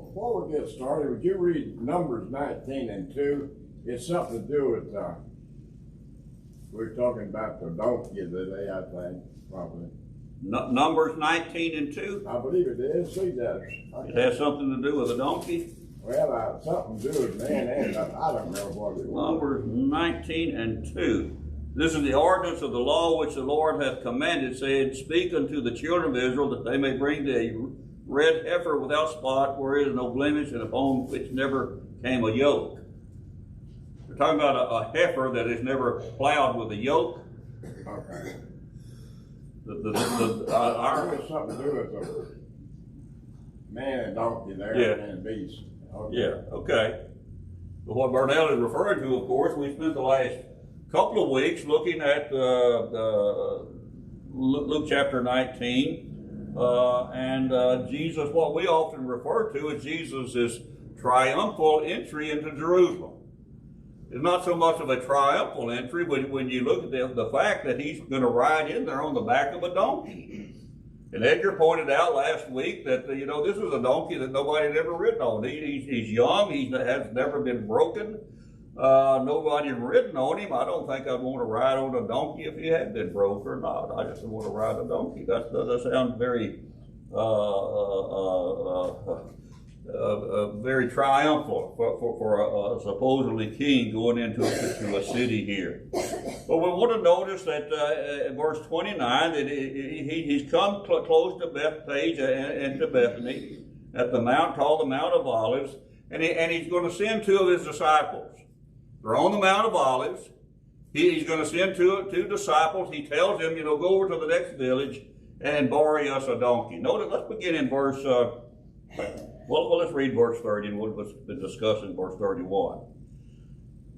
before we get started, would you read Numbers 19 and 2? It's something to do with, we're talking about the donkey today, I think, probably. Numbers 19 and 2? I believe it is. See that? It has something to do with a donkey? Well, something to do with man and I don't know what it was. Numbers 19 and 2. This is the ordinance of the law which the Lord hath commanded, saying, Speak unto the children of Israel, that they may bring a red heifer without spot, where is no blemish, and upon which never came a yoke. We're talking about a heifer that is never plowed with a yoke. Okay. Our something to do with the man and donkey there, Yeah. and beast. Okay. Yeah, okay. But what Burnell is referring to, of course, we spent the last couple of weeks looking at Luke chapter 19, and Jesus, what we often refer to as Jesus' triumphal entry into Jerusalem. It's not so much of a triumphal entry when you look at the fact that he's going to ride in there on the back of a donkey. And Edgar pointed out last week that, this was a donkey that nobody had ever ridden on. He's young, he has never been broken. Nobody had ridden on him. I don't think I'd want to ride on a donkey if he had been broke or not. I just want to ride a donkey. That sounds very, very triumphal for a supposedly king going into a city here. But we want to notice that in verse 29 that he's come close to Bethpage and to Bethany at the mount called the Mount of Olives, and he's going to send two of his disciples. They're on the Mount of Olives. He's going to send two disciples. He tells them, go over to the next village and borrow us a donkey. Notice, let's begin in verse, let's read verse 30, and we'll discuss in verse 31.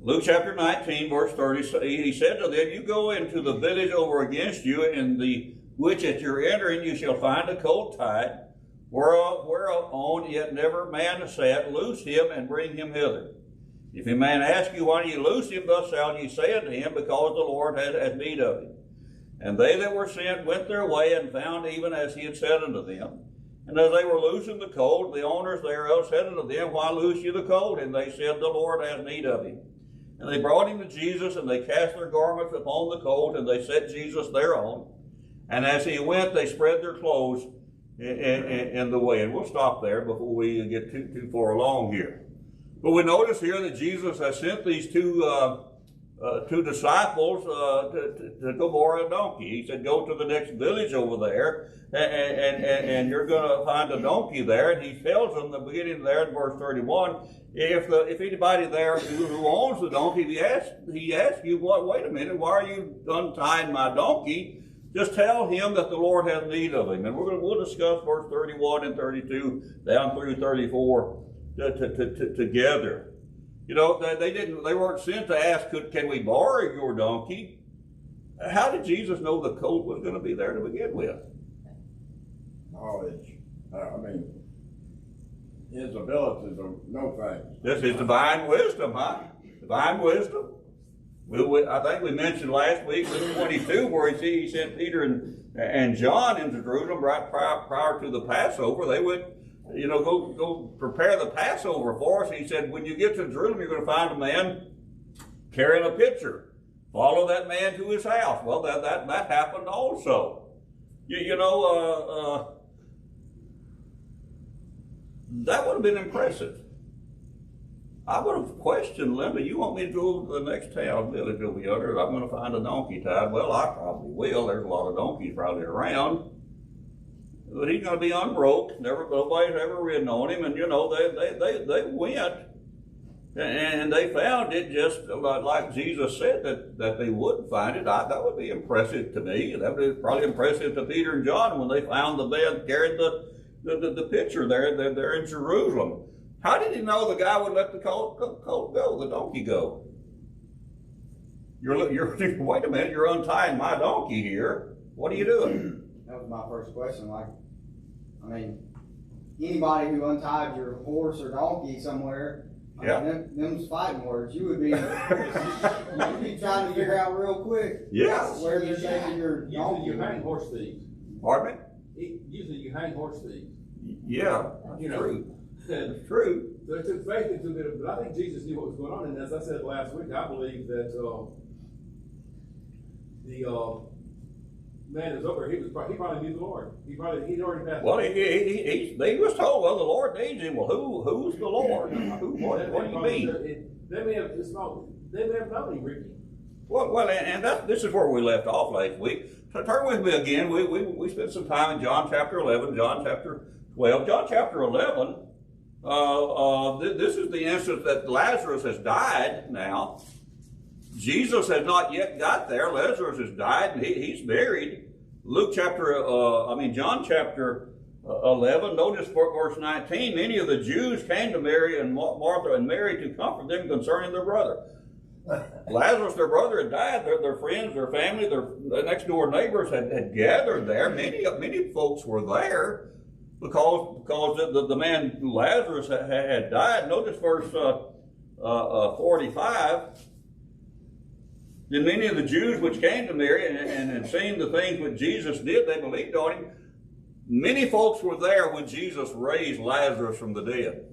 Luke chapter 19, verse 30, he said to them, You go into the village over against you, in the which at your entering you shall find a colt tied, whereon yet never man sat. Loose him and bring him hither. If a man ask you, Why do you loose him? Thus shall ye say unto him, Because the Lord hath need of him. And they that were sent went their way, and found even as he had said unto them. And as they were loosing the colt, the owners thereof said unto them, Why loose you the colt? And they said, The Lord hath need of him. And they brought him to Jesus, and they cast their garments upon the colt, and they set Jesus thereon. And as he went, they spread their clothes in the way. And we'll stop there before we get too far along here. But we notice here that Jesus has sent these two disciples to go borrow a donkey. He said, Go to the next village over there, and you're going to find a donkey there. And he tells them, the beginning there in verse 31, if anybody there who owns the donkey, he asks you, wait a minute, why are you untying my donkey? Just tell him that the Lord has need of him. And we'll discuss verse 31 and 32 down through 34 together. They weren't sent to ask, can we borrow your donkey? How did Jesus know the colt was going to be there to begin with? Knowledge. His abilities are no thanks. This is divine wisdom, huh? Divine wisdom. I think we mentioned last week, Luke 22, where he sent Peter and John into Jerusalem right prior to the Passover. They went, go prepare the Passover for us. He said, when you get to Jerusalem, you're going to find a man carrying a pitcher. Follow that man to his house. Well, that happened also. That would have been impressive. I would have questioned Linda, you want me to go to the next town, village over yonder, I'm going to find a donkey tied. Well, I probably will. There's a lot of donkeys probably around. But he's going to be unbroke. Nobody's ever ridden on him. And, they went. And they found it just like Jesus said that they would find it. That would be impressive to me. That would be probably impressive to Peter and John when they found the man carrying the pitcher there in Jerusalem. How did he know the guy would let the colt go, the donkey go? You're wait a minute, you're untying my donkey here. What are you doing? That was my first question. Anybody who untied your horse or donkey somewhere, them's fighting words. You would be trying to figure out real quick. Yes. Where they're taking your donkey. Usually you hang horse thieves. Pardon Usually you hang horse thieves. me? Yeah, that's true. It's true. So it took faith into it, but I think Jesus knew what was going on. And as I said last week, I believe that the man is over. He probably knew the Lord. He'd already passed. Well, he was told, well, the Lord needs him. Well, who's the Lord? What do you mean? They may have known him, Ricky. Well, and this is where we left off last week. So turn with me again. We spent some time in John chapter 11, John chapter 12. John chapter 11, this is the instance that Lazarus has died now. Jesus has not yet got there. Lazarus has died and he's buried. John chapter 11, notice verse 19. Many of the Jews came to Mary and Martha and Mary to comfort them concerning their brother. Lazarus, their brother, had died. Their friends, their family, their next door neighbors had gathered there. Many folks were there because the man Lazarus had died. Notice verse 45. Then many of the Jews which came to Mary and had seen the things which Jesus did, they believed on him. Many folks were there when Jesus raised Lazarus from the dead.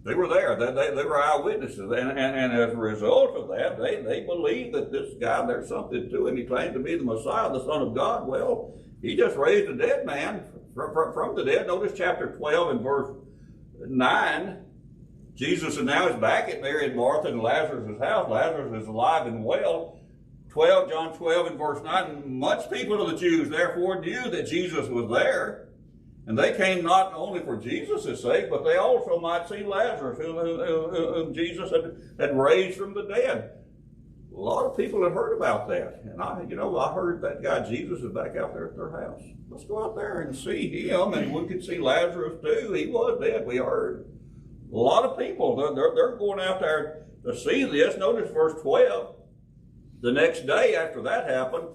They were there. They were eyewitnesses. And as a result of that, they believed that this guy, there's something to him. He claimed to be the Messiah, the Son of God. Well, he just raised a dead man from the dead. Notice chapter 12 and verse 9. Jesus now is back at Mary and Martha and Lazarus' house. Lazarus is alive and well. John 12 and verse 9. Much people of the Jews therefore knew that Jesus was there. And they came not only for Jesus' sake, but they also might see Lazarus, whom Jesus had raised from the dead. A lot of people had heard about that. And I heard that guy Jesus is back out there at their house. Let's go out there and see him. And we could see Lazarus too. He was dead, we heard. A lot of people, they're going out there to see this. Notice verse 12. The next day after that happened,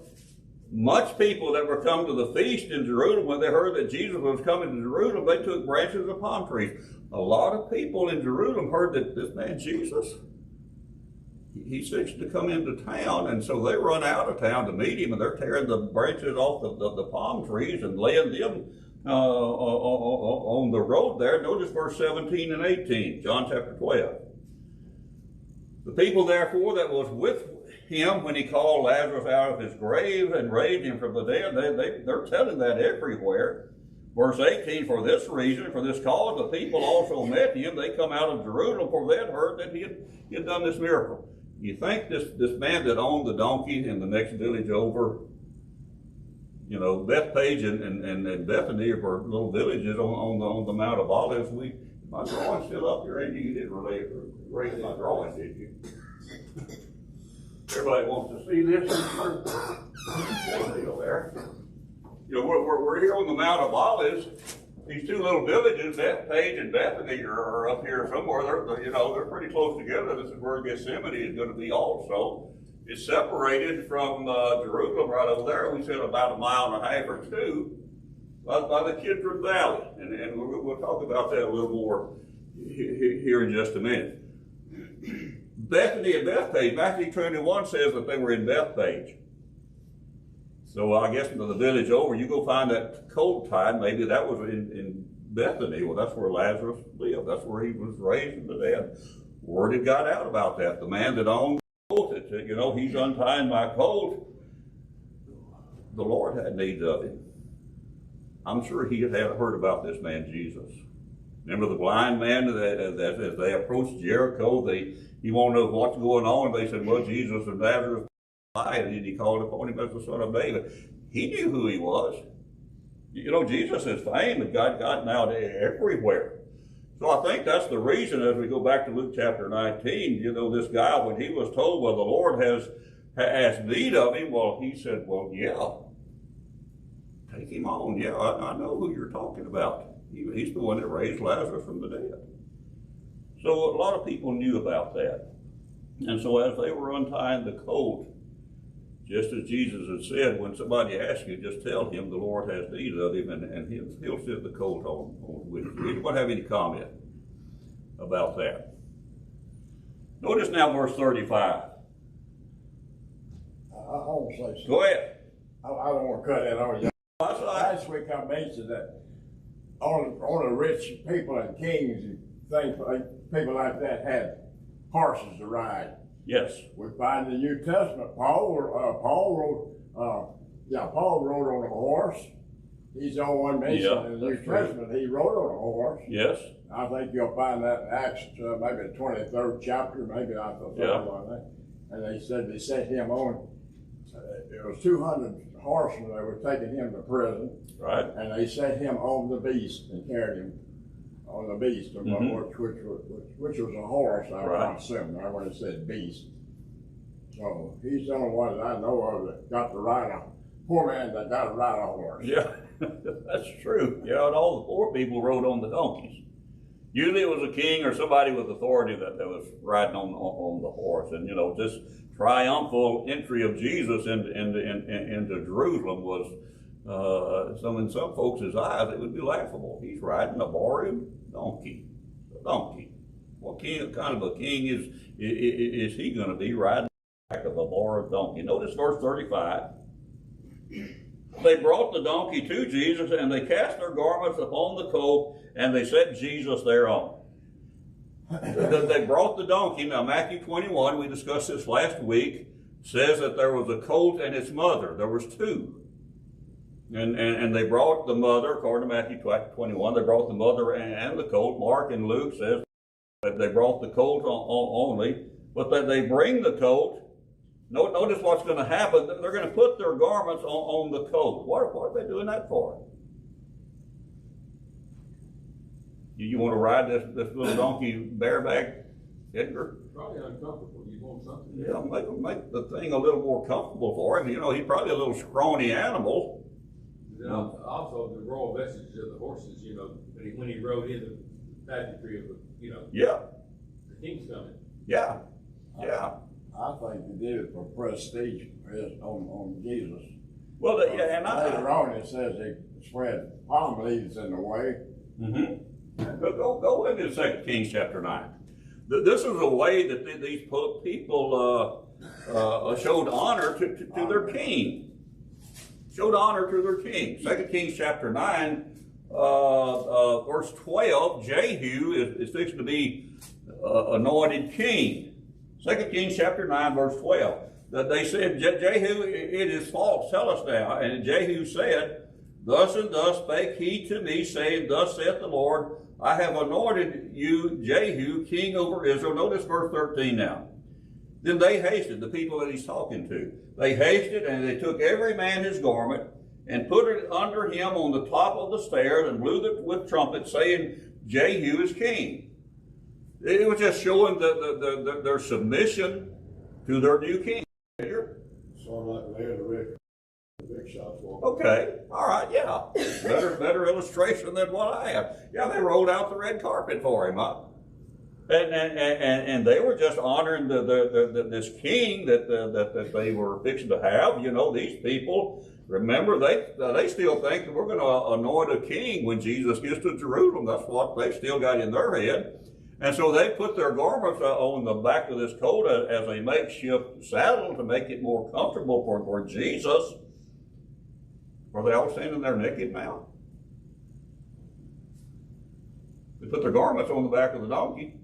much people that were come to the feast in Jerusalem, when they heard that Jesus was coming to Jerusalem, they took branches of palm trees. A lot of people in Jerusalem heard that this man Jesus, he's fixing to come into town, and so they run out of town to meet him, and they're tearing the branches off the palm trees and laying them on the road there. Notice verse 17 and 18, John chapter 12. The people therefore that was with him when he called Lazarus out of his grave and raised him from the dead, they're telling that everywhere. Verse 18, for this reason, for this cause, the people also met him. They come out of Jerusalem, for they had heard that he had done this miracle. You think this man that owned the donkey in the next village over, Bethpage and Bethany were little villages on the Mount of Olives. My drawing's still up here, and you didn't really raise my drawing, did you? Everybody wants to see this. There. We're here on the Mount of Olives. These two little villages, Bethpage and Bethany, are up here somewhere. They're pretty close together. This is where Gethsemane is going to be also. It's separated from Jerusalem right over there. We said about 1.5 miles or 2 by the Kidron Valley, and we'll talk about that a little more here in just a minute. Bethany and Bethpage, Matthew 21 says that they were in Bethpage. So I guess the village over, you go find that colt tied, maybe that was in Bethany. Well, that's where Lazarus lived. That's where he was raised from the dead. Word had got out about that. The man that owned the colt had said, he's untying my colt. The Lord had need of him. I'm sure he had heard about this man, Jesus. Remember the blind man that as they approached Jericho, he wanted to know what's going on. They said, well, Jesus of Nazareth died, and he called upon him as the Son of David. He knew who he was. Jesus is famous. God got now everywhere. So I think that's the reason, as we go back to Luke chapter 19, this guy, when he was told, well, the Lord has need of him, well, he said, well, yeah, take him on. Yeah, I know who you're talking about. He's the one that raised Lazarus from the dead. So a lot of people knew about that. And so as they were untying the colt, just as Jesus had said, when somebody asks you, just tell him the Lord has need of him, and he'll set the colt on with you. Anyone have any comment about that? Notice now verse 35. I want to say something. Go ahead. I don't want to cut that on you. That's all right. Last week I mentioned that on the rich people and kings and things, people like that had horses to ride. Yes. We find in the New Testament, Paul rode on a horse. He's the only one mentioned in the New Testament. He rode on a horse. Yes. I think you'll find that in Acts, maybe the 23rd chapter, maybe I thought something like that. And they said they set him on. It was 200 horsemen. They were taking him to prison. Right. And they set him on the beast and carried him on the beast, which was a horse, I would assume. I would have said beast. So he's the only one that I know of that got to ride a poor man that got to ride a horse. Yeah, that's true. Yeah, and all the poor people rode on the donkeys. Usually it was a king or somebody with authority that was riding on the horse. And, you know, this triumphal entry of Jesus into Jerusalem was, in some folks' eyes, it would be laughable. He's riding a borrowed donkey. A donkey. What kind of a king is he going to be riding the back of a borrowed donkey? Notice verse 35. They brought the donkey to Jesus, and they cast their garments upon the colt, and they set Jesus thereon. They brought the donkey. Now, Matthew 21, we discussed this last week, says that there was a colt and its mother. There was two. And they brought the mother, according to Matthew 21, they brought the mother and the colt. Mark and Luke says that they brought the colt only, but that they bring the colt. Notice what's going to happen. They're going to put their garments on the colt. What are they doing that for? You want to ride this little donkey bareback, Edgar? Probably uncomfortable. You want something. Yeah, make the thing a little more comfortable for him. You know, he's probably a little scrawny animal. Then also the royal vestiges of the horses, you know, when he rode in the pageantry of the, you know. Yeah. The king's coming. Yeah. I think they did it for prestige on Jesus. Well, later on it says they spread palm leaves in the way. Mm-hmm. Go into 2 Kings chapter 9. This is a way that these people showed honor to their king. Showed honor to their king. 2 Kings chapter 9, verse 12, Jehu is fixing to be anointed king. 2 Kings chapter 9, verse 12. That they said, Jehu, it is false, tell us now. And Jehu said, thus and thus spake he to me, saying, thus saith the Lord, I have anointed you, Jehu, king over Israel. Notice verse 13 now. Then they hasted, the people that he's talking to. They hasted, and they took every man his garment, and put it under him on the top of the stairs, and blew with trumpets, saying, Jehu is king. It was just showing their submission to their new king. Sort of like they had the big shots. Okay, all right, yeah. Better illustration than what I have. Yeah, they rolled out the red carpet for him, huh? And they were just honoring this king that they were fixing to have. You know, these people, remember, they still think that we're going to anoint a king when Jesus gets to Jerusalem. That's what they've still got in their head. And so they put their garments on the back of this colt as a makeshift saddle to make it more comfortable for Jesus. Are they all standing there naked now? They put their garments on the back of the donkey.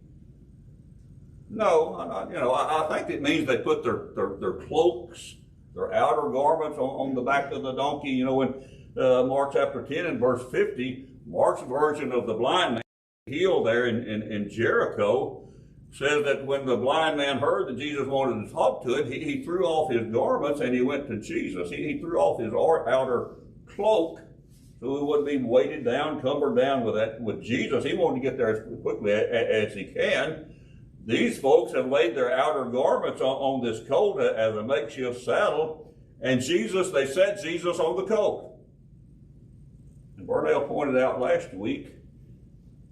No, I think it means they put their cloaks, their outer garments on the back of the donkey. You know, in Mark chapter 10 and verse 50, Mark's version of the blind man healed there in Jericho says that when the blind man heard that Jesus wanted to talk to him, he threw off his garments and he went to Jesus. He threw off his outer cloak so he wouldn't be weighted down, cumbered down with Jesus. He wanted to get there as quickly as he can. These folks have laid their outer garments on this colt as a makeshift saddle, and they set Jesus on the colt. And Burnell pointed out last week,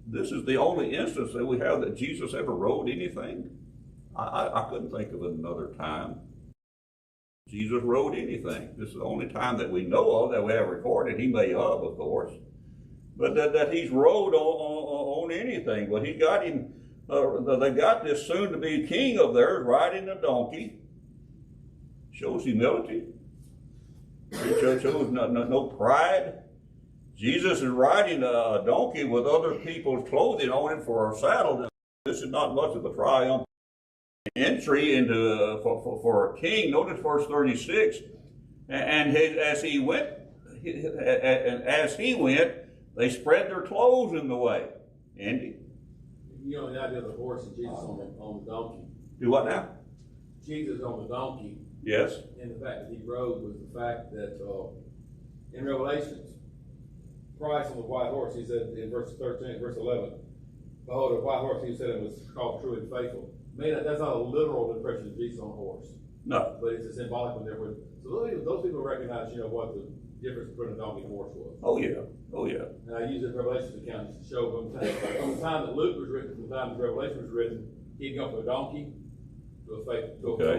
this is the only instance that we have that Jesus ever rode anything. I couldn't think of another time Jesus rode anything. This is the only time that we know of that we have recorded. He may have, of course, but that he's rode on anything. But he's got him. They got this soon-to-be king of theirs riding a donkey. Shows humility. Shows no pride. Jesus is riding a donkey with other people's clothing on it for a saddle. This is not much of a triumph entry into for a king. Notice verse 36. As he went, they spread their clothes in the way. Andy, You know the idea of the horse and Jesus on the donkey. do what now? Jesus on the donkey, Yes. and the fact that he rode was the fact that in Revelations, Christ on the white horse, he said in verse 13, verse 11, behold, a white horse, he said it was called true and faithful. That's not a literal impression of Jesus on a horse. No. But it's a symbolic one there. So those people recognize, what the difference between a donkey and a horse was. Oh yeah. Oh yeah. And I use the Revelations account to show from the time that Luke was written, from the time that Revelation was written, he'd gone from a donkey to a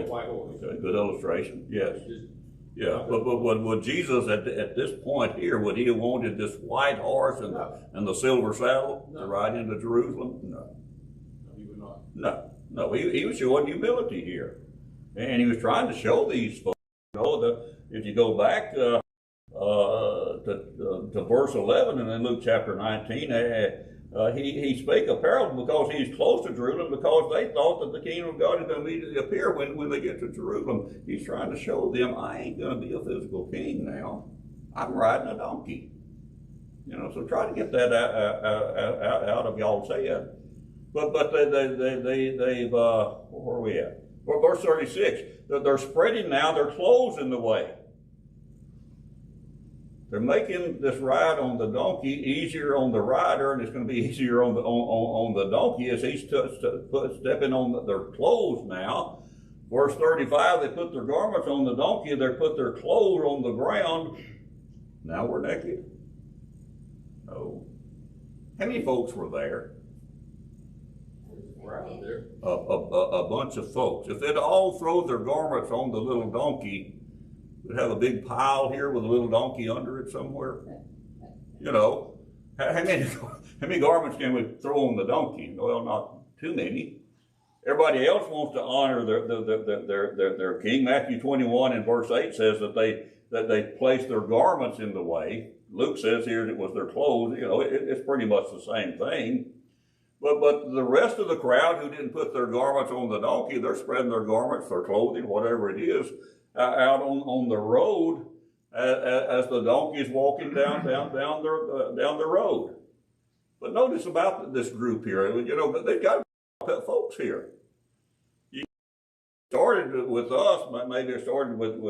white horse. Okay. Good illustration. Yes. Just, Yeah. But would Jesus at this point here, would he have wanted this white horse and the silver saddle to ride into Jerusalem? No. he would not. No. No. He was showing humility here, and he was trying to show these folks. If you go back to verse 11 and in Luke chapter 19, he spake a parable because he's close to Jerusalem, because they thought that the kingdom of God is going to immediately appear when they get to Jerusalem. He's trying to show them, I ain't going to be a physical king now. I'm riding a donkey. So try to get that out of y'all's head. But they've where are we at? Well, verse 36, they're spreading now their clothes in the way. They're making this ride on the donkey easier on the rider, and it's going to be easier on the donkey as he's stepping on their clothes now. Verse 35, they put their garments on the donkey, they put their clothes on the ground. Now we're naked. No. How many folks were there? Out there. A bunch of folks. If they'd all throw their garments on the little donkey, we'd have a big pile here with a little donkey under it somewhere. How many garments can we throw on the donkey? Well, not too many. Everybody else wants to honor their king. Matthew 21 and verse 8 says that they place their garments in the way. Luke says here it was their clothes. It's pretty much the same thing. But the rest of the crowd who didn't put their garments on the donkey, they're spreading their garments, their clothing, whatever it is, out on the road as the donkey is walking down the road. But notice about this group here, they've got folks here. You started with us, maybe it started with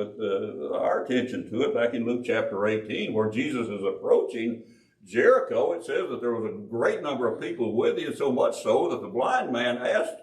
our attention to it back in Luke chapter 18, where Jesus is approaching Jericho. It says that there was a great number of people with him, so much so that the blind man asked,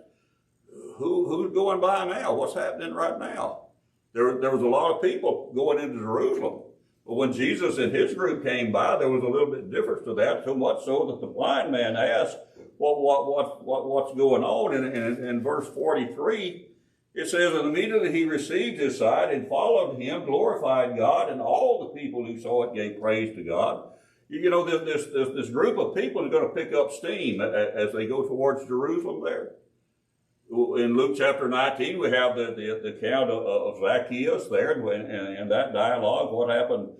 who's going by now? What's happening right now? There was a lot of people going into Jerusalem. But when Jesus and his group came by, there was a little bit difference to that, so much so that the blind man asked, what's going on? And in verse 43, it says, and immediately he received his sight and followed him, glorified God, and all the people who saw it gave praise to God. This group of people is going to pick up steam as they go towards Jerusalem there. In Luke chapter 19, we have the account of Zacchaeus there, and that dialogue, what happened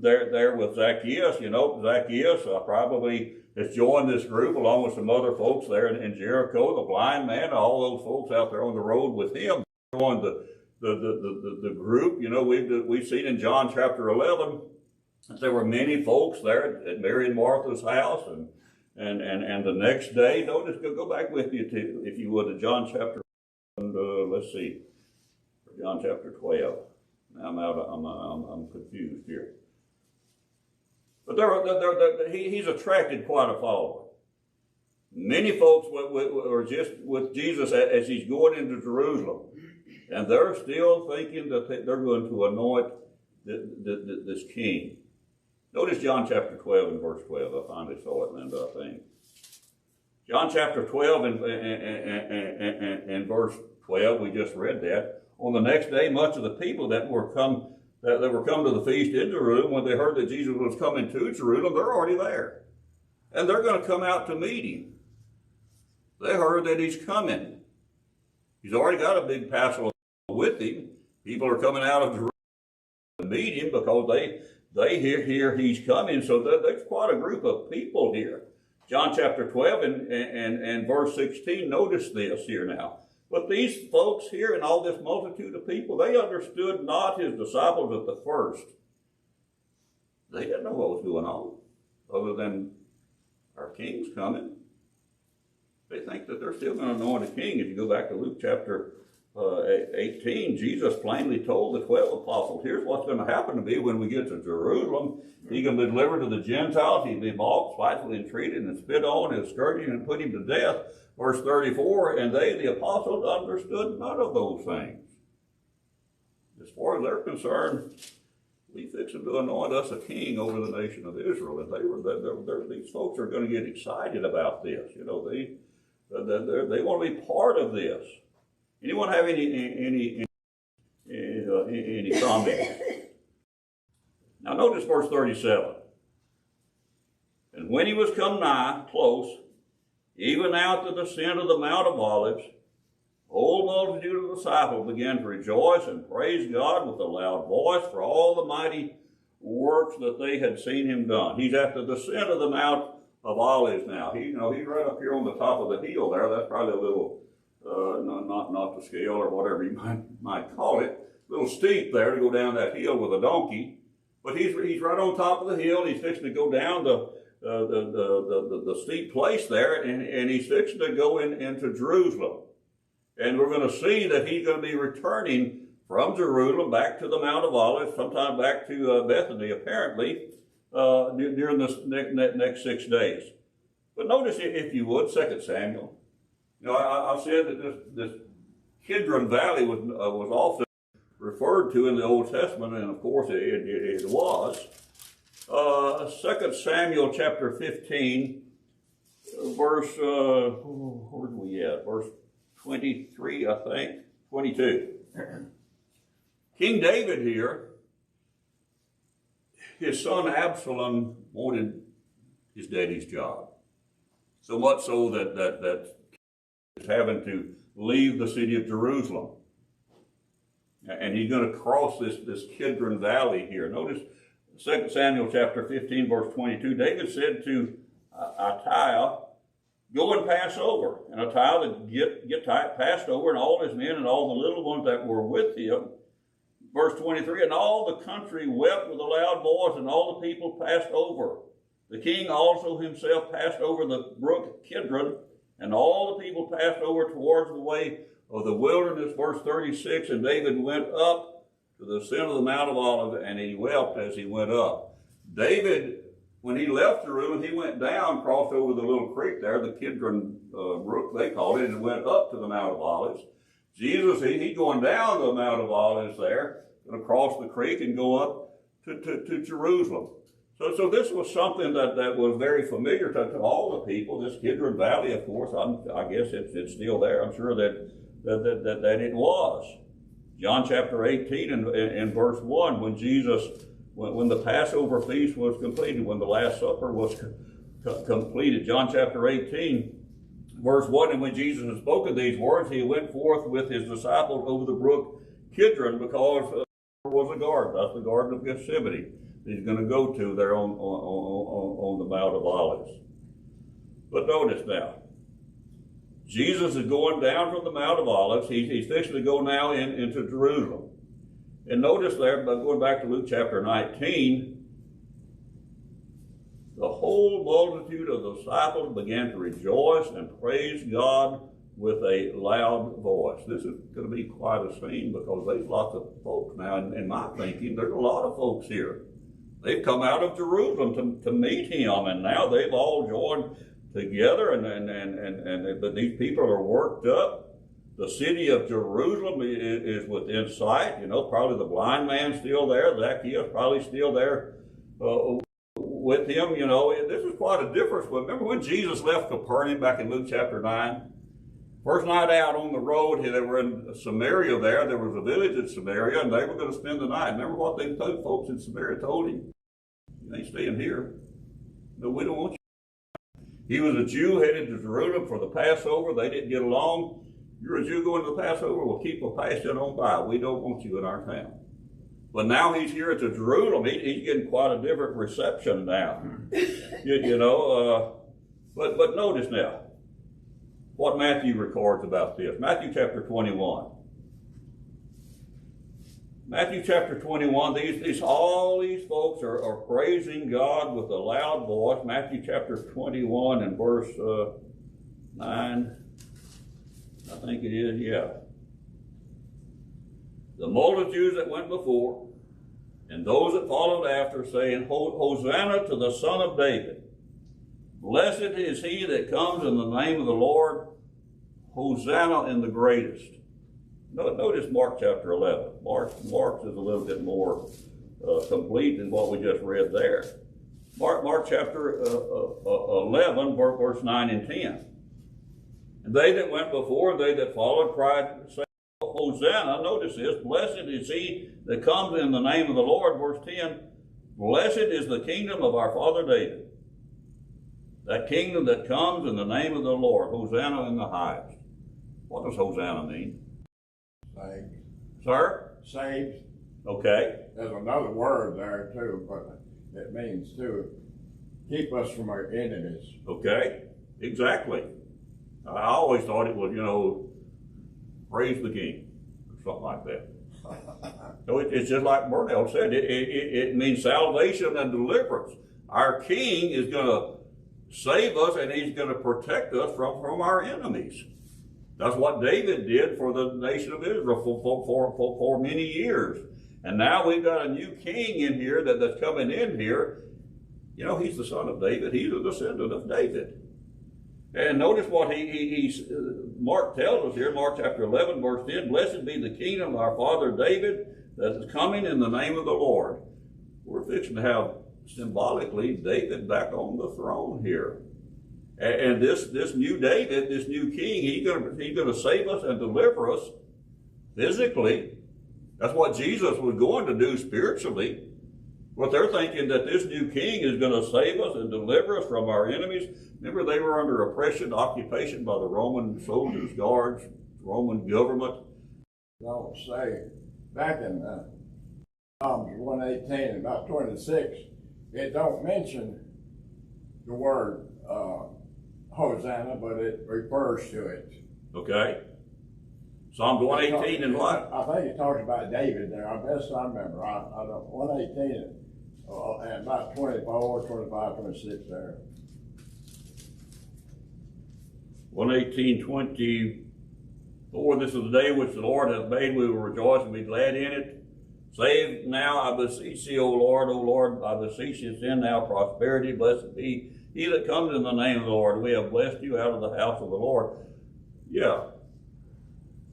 there with Zacchaeus. Zacchaeus probably has joined this group along with some other folks there in Jericho, the blind man, all those folks out there on the road with him. Joined the group. We've seen in John chapter 11, there were many folks there at Mary and Martha's house, and the next day, notice, go back with you to, if you would, to John chapter, John chapter 12. I'm confused here. But he's attracted quite a following. Many folks were just with Jesus as he's going into Jerusalem, and they're still thinking that they're going to anoint this king. Notice John chapter 12 and verse 12. I finally saw it, Linda, I think. John chapter 12 and verse 12, we just read that. On the next day, much of the people that were come to the feast in Jerusalem, when they heard that Jesus was coming to Jerusalem, they're already there. And they're going to come out to meet him. They heard that he's coming. He's already got a big Passover with him. People are coming out of Jerusalem to meet him because they hear he's coming. So there's quite a group of people here. John chapter 12 and verse 16, notice this here now. But these folks here and all this multitude of people, they understood not his disciples at the first. They didn't know what was going on, other than our king's coming. They think that they're still going to anoint a king. If you go back to Luke chapter 18, Jesus plainly told the 12 apostles, here's what's going to happen to me when we get to Jerusalem. He can be delivered to the Gentiles. He'll be mocked, spitefully entreated, and spit on, and scourged, and put him to death. Verse 34, and they, the apostles, understood none of those things. As far as they're concerned, we fixing to anoint us a king over the nation of Israel. And these folks are going to get excited about this. You know, they want to be part of this. Anyone have any comment? Now notice verse 37. And when he was come nigh, close, even out to the descent of the Mount of Olives, the whole multitude of the disciples began to rejoice and praise God with a loud voice for all the mighty works that they had seen him done. He's at the descent of the Mount of Olives now. He's right up here on the top of the hill there. That's probably a little, not the scale or whatever you might call it, a little steep there to go down that hill with a donkey. But he's right on top of the hill. He's fixing to go down the steep place there, and he's fixing to go into Jerusalem. And we're going to see that he's going to be returning from Jerusalem back to the Mount of Olives, sometime back to Bethany, apparently, during this next 6 days. But notice, if you would, 2 Samuel. You know, I said that this Kidron Valley was often referred to in the Old Testament, and of course it was. 2 Samuel chapter 15, verse, where are we at? Verse 23, I think, 22. King David here, his son Absalom wanted his daddy's job. So much so that he's having to leave the city of Jerusalem. And he's going to cross this Kidron Valley here. Notice 2 Samuel chapter 15, verse 22. David said to Ittai, go and pass over. And Ittai get passed over, and all his men and all the little ones that were with him. Verse 23, and all the country wept with a loud voice, and all the people passed over. The king also himself passed over the brook Kidron, and all the people passed over towards the way of the wilderness. Verse 36, and David went up to the ascent of the Mount of Olives, and he wept as he went up. David, when he left Jerusalem, he went down, crossed over the little creek there, the Kidron brook, they called it, and went up to the Mount of Olives. Jesus, he's going down the Mount of Olives there, going to cross the creek and go up to Jerusalem. So this was something that was very familiar to all the people. This Kidron Valley, of course, I guess it's still there. I'm sure that it was. John chapter 18 and verse 1, when the Passover feast was completed, when the Last Supper was completed. John chapter 18, verse 1, and when Jesus had spoken these words, he went forth with his disciples over the brook Kidron, because there was a garden. That's the Garden of Gethsemane. He's going to go to there on the Mount of Olives. But notice now, Jesus is going down from the Mount of Olives. He's fixing to go now into Jerusalem. And notice there, by going back to Luke chapter 19, the whole multitude of the disciples began to rejoice and praise God with a loud voice. This is going to be quite a scene, because there's lots of folks now. In my thinking, there's a lot of folks here. They've come out of Jerusalem to meet him, and now they've all joined together, but these people are worked up. The city of Jerusalem is within sight. You know, probably the blind man's still there. Zacchaeus probably still there with him. You know, this is quite a difference. Remember when Jesus left Capernaum back in Luke chapter 9? First night out on the road, they were in Samaria there. There was a village in Samaria, and they were going to spend the night. Remember what they told folks in Samaria told him? You ain't staying here. No, we don't want you. He was a Jew headed to Jerusalem for the Passover. They didn't get along. You're a Jew going to the Passover? Well, keep a passing on by. We don't want you in our town. But now he's here at the Jerusalem. He's getting quite a different reception now. But notice now what Matthew records about this. Matthew chapter 21. Matthew chapter 21, all these folks are praising God with a loud voice. Matthew chapter 21 and verse 9, I think it is, yeah. The multitudes that went before, and those that followed after, saying, Hosanna to the Son of David. Blessed is he that comes in the name of the Lord. Hosanna in the greatest. Notice Mark chapter 11. Mark is a little bit more complete than what we just read there. Mark chapter 11, verse 9 and 10. And they that went before, they that followed, cried, saying, Hosanna, notice this, blessed is he that comes in the name of the Lord. Verse 10, blessed is the kingdom of our father David. That kingdom that comes in the name of the Lord. Hosanna in the highest. What does Hosanna mean? Saved. Sir? Saved. Okay. There's another word there too, but it means to keep us from our enemies. Okay. Exactly. I always thought it was, praise the King, or something like that. So it's just like Burnell said, it means salvation and deliverance. Our King is going to save us, and he's going to protect us from our enemies. That's what David did for the nation of Israel for many years. And now we've got a new king in here that's coming in here. He's the son of David. He's a descendant of David. And notice what Mark tells us here, Mark chapter 11, verse 10, blessed be the kingdom of our father David that is coming in the name of the Lord. We're fixing to have, symbolically, David back on the throne here. And this new David, this new king, he's going to save us and deliver us physically. That's what Jesus was going to do spiritually. But they're thinking that this new king is going to save us and deliver us from our enemies. Remember, they were under oppression, occupation by the Roman soldiers, guards, Roman government. Don't say, back in Psalms 118 and about 26, it don't mention the word Hosanna, but it refers to it. Okay. Psalms 118 and what? I think it talks about David there. Best I remember. I don't, 118 and about 24, 25, 26 there. 118, 24, this is the day which the Lord hath made. We will rejoice and be glad in it. Save now, I beseech thee, O Lord, I beseech thee, send now prosperity. Blessed be he that comes in the name of the Lord. We have blessed you out of the house of the Lord. Yeah.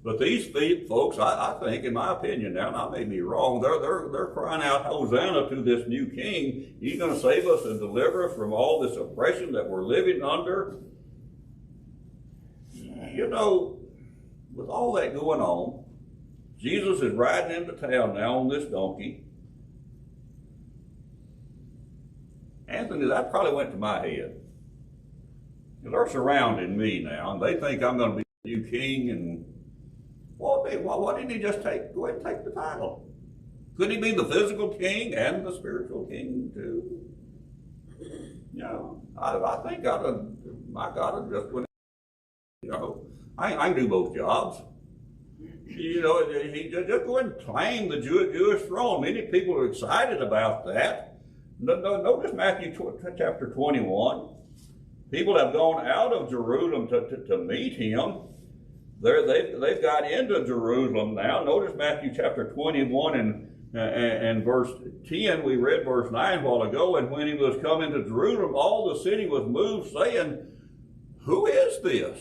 But these folks, I think, in my opinion now, and I may be wrong, they're crying out Hosanna to this new king. He's going to save us and deliver us from all this oppression that we're living under. With all that going on, Jesus is riding into town now on this donkey. Anthony, that probably went to my head. They're surrounding me now, and they think I'm going to be the new king. And why didn't he just go ahead and take the title? Could he be the physical king and the spiritual king too? I think my God just went. I can do both jobs. He just go ahead and claim the Jewish throne. Many people are excited about that. Notice Matthew chapter 21. People have gone out of Jerusalem to meet him. They've got into Jerusalem now. Notice Matthew chapter 21 and verse 10. We read verse 9 a while ago. And when he was coming to Jerusalem, all the city was moved, saying, who is this?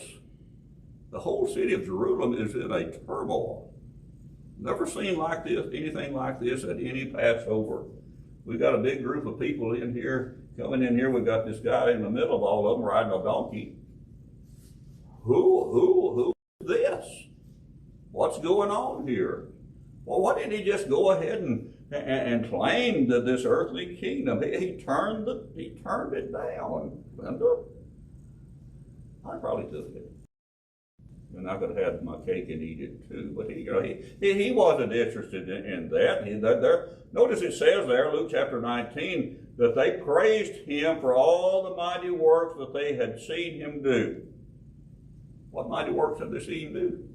The whole city of Jerusalem is in a turmoil. Never seen anything like this at any Passover. We've got a big group of people in here, coming in here. We've got this guy in the middle of all of them riding a donkey. Who is this? What's going on here? Well, why didn't he just go ahead and claim this earthly kingdom? He turned it down. Linda, I probably took it. and I could have my cake and eat it too. But he wasn't interested in that. Notice it says there, Luke chapter 19, that they praised him for all the mighty works that they had seen him do. What mighty works had they seen him do?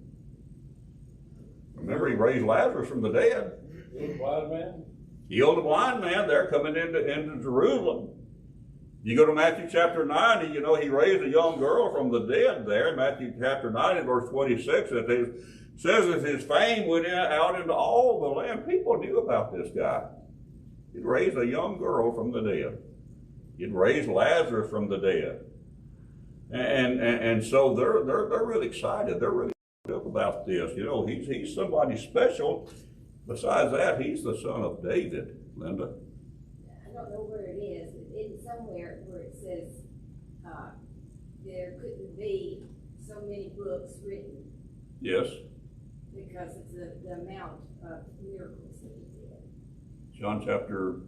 Remember, he raised Lazarus from the dead. The blind man? Healed the blind man. They're coming into Jerusalem. You go to Matthew chapter 9, and he raised a young girl from the dead there. In Matthew chapter 9 and verse 26, it says that his fame went out into all the land. People knew about this guy. He'd raised a young girl from the dead. He'd raised Lazarus from the dead. And so they're really excited. They're really up about this. He's somebody special. Besides that, he's the son of David, Linda. I don't know where it is. It's somewhere where it says there couldn't be so many books written. Yes. Because of the amount of miracles that he did. John chapter,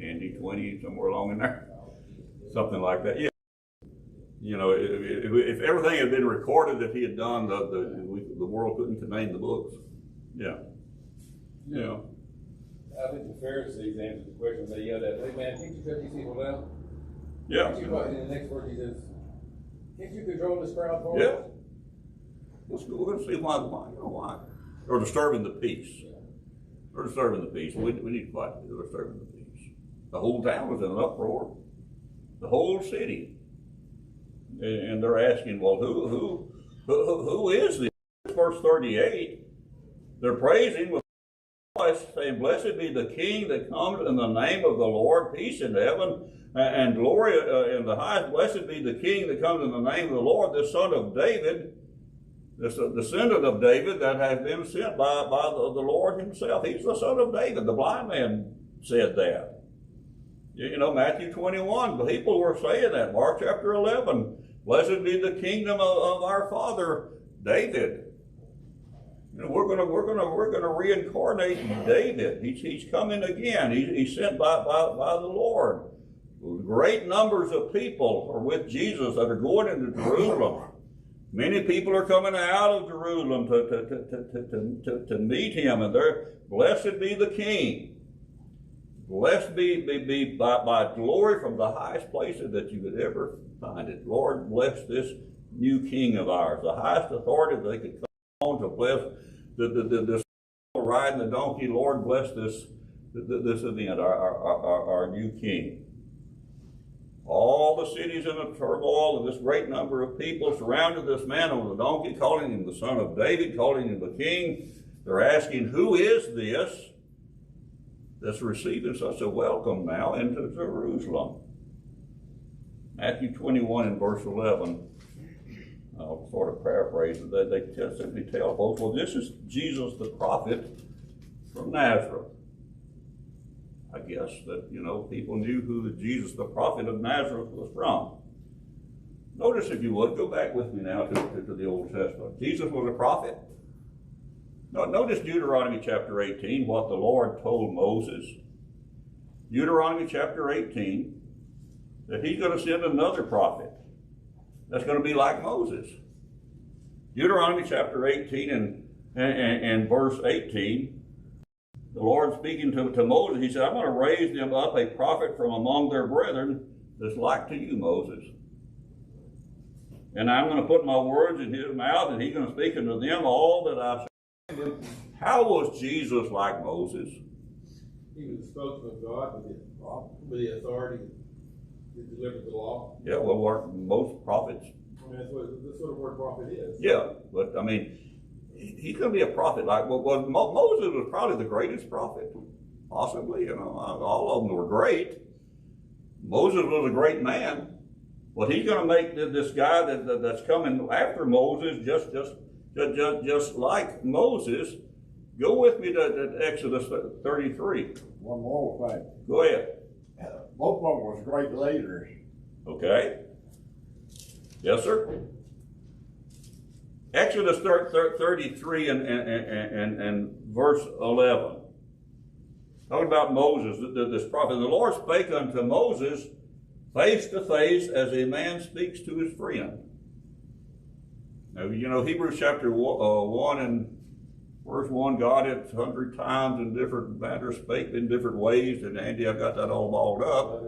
Andy, 20, somewhere along in there? Something like that. Yeah. If everything had been recorded that he had done, the world couldn't contain the books. Yeah. Yeah. I think the Pharisees answered the question. They yelled at, "Hey man, can't you cut these people down?" Yeah. In the next word he says, "Can't you control this crowd for us?" Yeah. We're going to see why. Or disturbing the peace. They're disturbing the peace. We need to fight. They're disturbing the peace. The whole town was in an uproar. The whole city. And they're asking, well, who is this? Verse 38, they're praising with voice, saying, "Blessed be the King that comes in the name of the Lord, peace in heaven and glory in the highest. Blessed be the King that comes in the name of the Lord, the Son of David, the descendant of David that has been sent by the Lord himself." He's the son of David. The blind man said that. Matthew 21, people were saying that. Mark chapter 11, "Blessed be the kingdom of our father David." We're gonna reincarnate David. He's coming again. He's sent by the Lord. Great numbers of people are with Jesus that are going into Jerusalem. Many people are coming out of Jerusalem to meet him, and they're blessed be the King. Blessed be by glory from the highest places that you could ever find it. Lord, bless this new King of ours, the highest authority they could come on to bless this riding the donkey. Lord, bless this event, our new King. All the cities in a turmoil, and this great number of people surrounded this man on the donkey, calling him the Son of David, calling him the King. They're asking, who is this that's receiving such a welcome now into Jerusalem? Matthew 21 and verse 11. I'll sort of paraphrase it. They simply tell folks, well, this is Jesus the prophet from Nazareth. I guess that, people knew who Jesus the prophet of Nazareth was from. Notice, if you would, go back with me now to the Old Testament. Jesus was a prophet. Now, notice Deuteronomy chapter 18, what the Lord told Moses. Deuteronomy chapter 18, that he's going to send another prophet that's going to be like Moses. Deuteronomy chapter 18 and verse 18, the Lord speaking to Moses, he said, "I'm going to raise them up a prophet from among their brethren that's like to you, Moses. And I'm going to put my words in his mouth, and he's going to speak unto them all that I've said." How was Jesus like Moses? He was the spokesman of God with the authority to deliver the law. Yeah, well, weren't most prophets? I mean, that's what the word prophet is. Yeah, but I mean, he's going to be a prophet like, well, Moses was probably the greatest prophet, possibly. All of them were great. Moses was a great man. Well, he's going to make this guy that's coming after Moses just like Moses. Go with me to Exodus 33. One more thing. Go ahead. Both of them was great leaders. Okay. Yes, sir. Exodus 33 and verse 11. Talking about Moses, this prophet. "The Lord spake unto Moses face to face as a man speaks to his friend." Now, you know, Hebrews chapter 1 and verse 1, God had 100 times in different manners spake in different ways, and Andy, I've got that all balled up.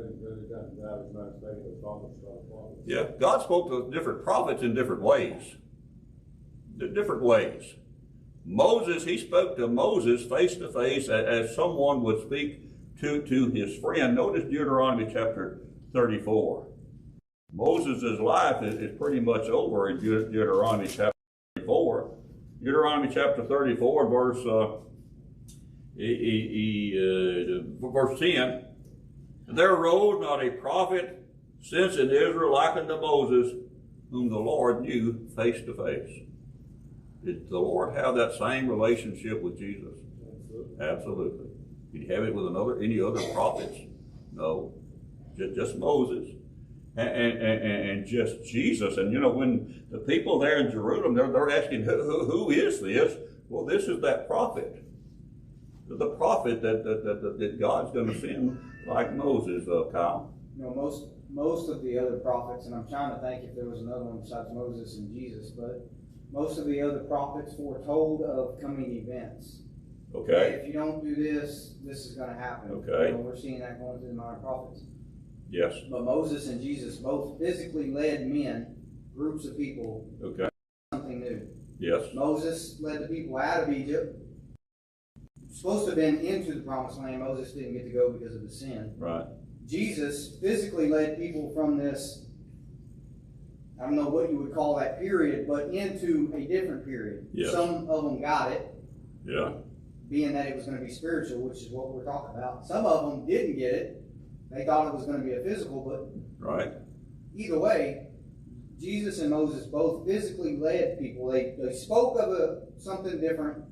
Yeah, God spoke to different prophets in different ways. Different ways. Moses, he spoke to Moses face to face as someone would speak to his friend. Notice Deuteronomy chapter 34. Moses' life is pretty much over in Deuteronomy chapter 34. Deuteronomy chapter 34, verse 10. There arose not a prophet since in Israel like unto Moses, whom the Lord knew face to face. Did the Lord have that same relationship with Jesus? Absolutely. Did he have it with any other prophets? No. Just Moses. And just Jesus. And you know, when the people there in Jerusalem, they're asking, who is this? Well, this is that prophet. The prophet that God's going to send like Moses, Kyle. You know, most of the other prophets, and I'm trying to think if there was another one besides Moses and Jesus, but most of the other prophets foretold of coming events. Okay. If you don't do this, this is going to happen. Okay. You know, we're seeing that going through the minor prophets. Yes. But Moses and Jesus both physically led men, groups of people, okay, something new. Yes. Moses led the people out of Egypt. Supposed to have been into the promised land. Moses didn't get to go because of the sin. Right. Jesus physically led people from this, I don't know what you would call that period, but into a different period. Yes. Some of them got it. Yeah. Being that it was going to be spiritual, which is what we're talking about. Some of them didn't get it. They thought it was going to be a physical, but right. Either way, Jesus and Moses both physically led people. They spoke of something different,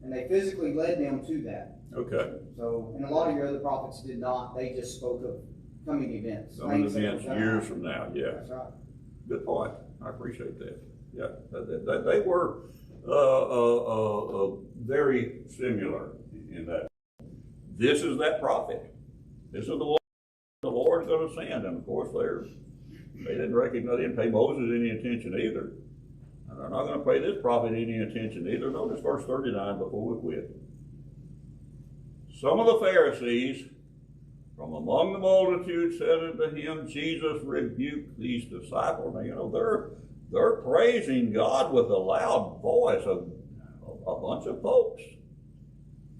and they physically led them to that. Okay. So, and a lot of your other prophets did not. They just spoke of coming events. Coming events years from now. Yeah. That's right. Good point. I appreciate that. Yeah. They were very similar in that. This is that prophet. This is the one the Lord's going to send. And of course, they didn't recognize, they didn't pay Moses any attention either. And they're not going to pay this prophet any attention either. Notice verse 39 before we quit. Some of the Pharisees from among the multitude said unto him, Jesus rebuked these disciples. Now, you know, they're praising God with a loud voice, a bunch of folks.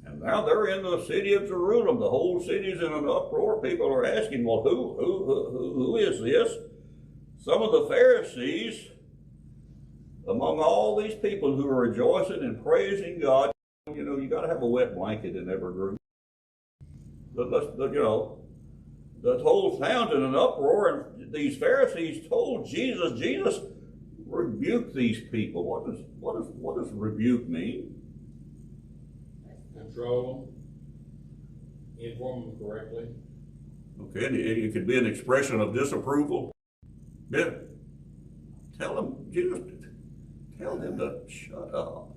And now they're in the city of Jerusalem. The whole city's in an uproar. People are asking, well, who is this? Some of the Pharisees, among all these people who are rejoicing and praising God, you know, you got to have a wet blanket in every group. You know, the whole town's in an uproar, and these Pharisees told Jesus, rebuke these people. What does rebuke mean? Control them, inform them correctly. Okay, and it could be an expression of disapproval. Yeah. Tell them to shut up.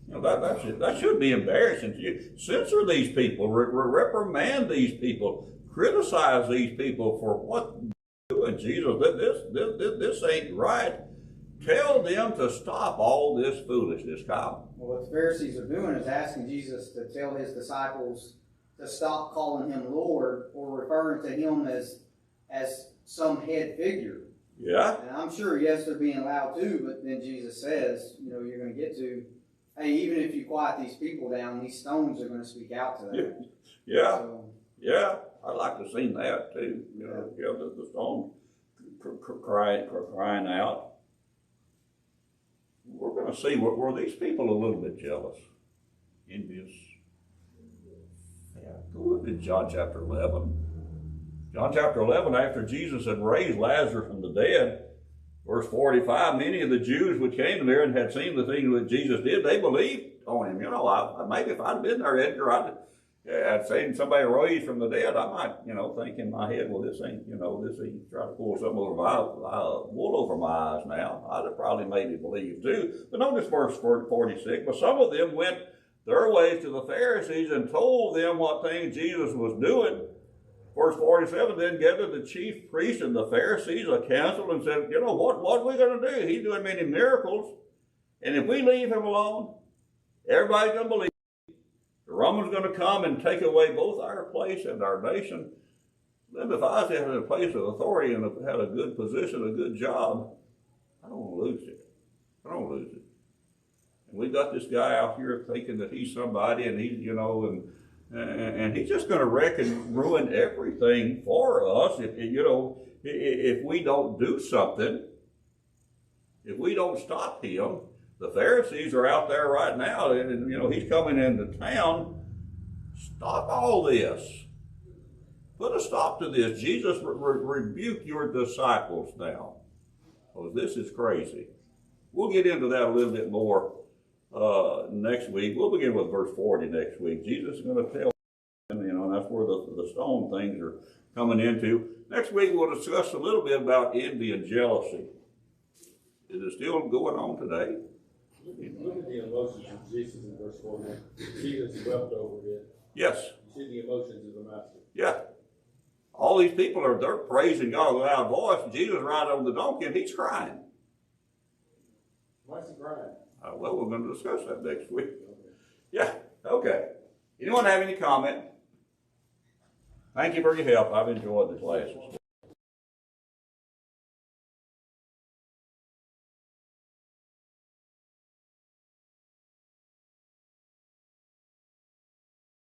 You know, that should be embarrassing to you. Censor these people, reprimand these people, criticize these people for what they're doing. Jesus, this ain't right. Tell them to stop all this foolishness, Kyle. Well, what the Pharisees are doing is asking Jesus to tell his disciples to stop calling him Lord or referring to him as some head figure. Yeah. And I'm sure, yes, they're being loud too, but then Jesus says, you know, you're going to get to, hey, even if you quiet these people down, these stones are going to speak out to them. Yeah. So, yeah. I'd like to see that too. You know, the stone crying out. We're going to see, were these people a little bit jealous, envious? Yeah, go to John chapter 11. John chapter 11, after Jesus had raised Lazarus from the dead, verse 45, many of the Jews which came there and had seen the thing that Jesus did, they believed on him. You know, maybe if I'd been there, Edgar, I'd seen somebody raised from the dead, I might, you know, think in my head, well, this ain't trying to pull something over wool over my eyes now. I'd have probably maybe believed too. But notice verse 46, but some of them went their ways to the Pharisees and told them what things Jesus was doing. Verse 47, then gathered the chief priests and the Pharisees a council and said, what are we going to do? He's doing many miracles. And if we leave him alone, everybody's going to believe. The Romans going to come and take away both our place and our nation. Then if I had a place of authority and had a good position, a good job, I don't want to lose it. I don't lose it. And we got this guy out here thinking that he's somebody, and he's, and he's just going to wreck and ruin everything for us if we don't do something. If we don't stop him. The Pharisees are out there right now, and he's coming into town. Stop all this. Put a stop to this. Jesus rebuke your disciples now. Oh, this is crazy. We'll get into that a little bit more next week. We'll begin with verse 40 next week. Jesus is going to tell them, and that's where the stone things are coming into. Next week we'll discuss a little bit about envy and jealousy. Is it still going on today? Look at the emotions of Jesus in verse 40. Jesus wept over it. Yes. You see the emotions of the master. Yeah. All these people they're praising God with a loud voice. Jesus riding on the donkey and he's crying. Why is he crying? Well, we're going to discuss that next week. Yeah. Okay. Anyone have any comment? Thank you for your help. I've enjoyed the classes.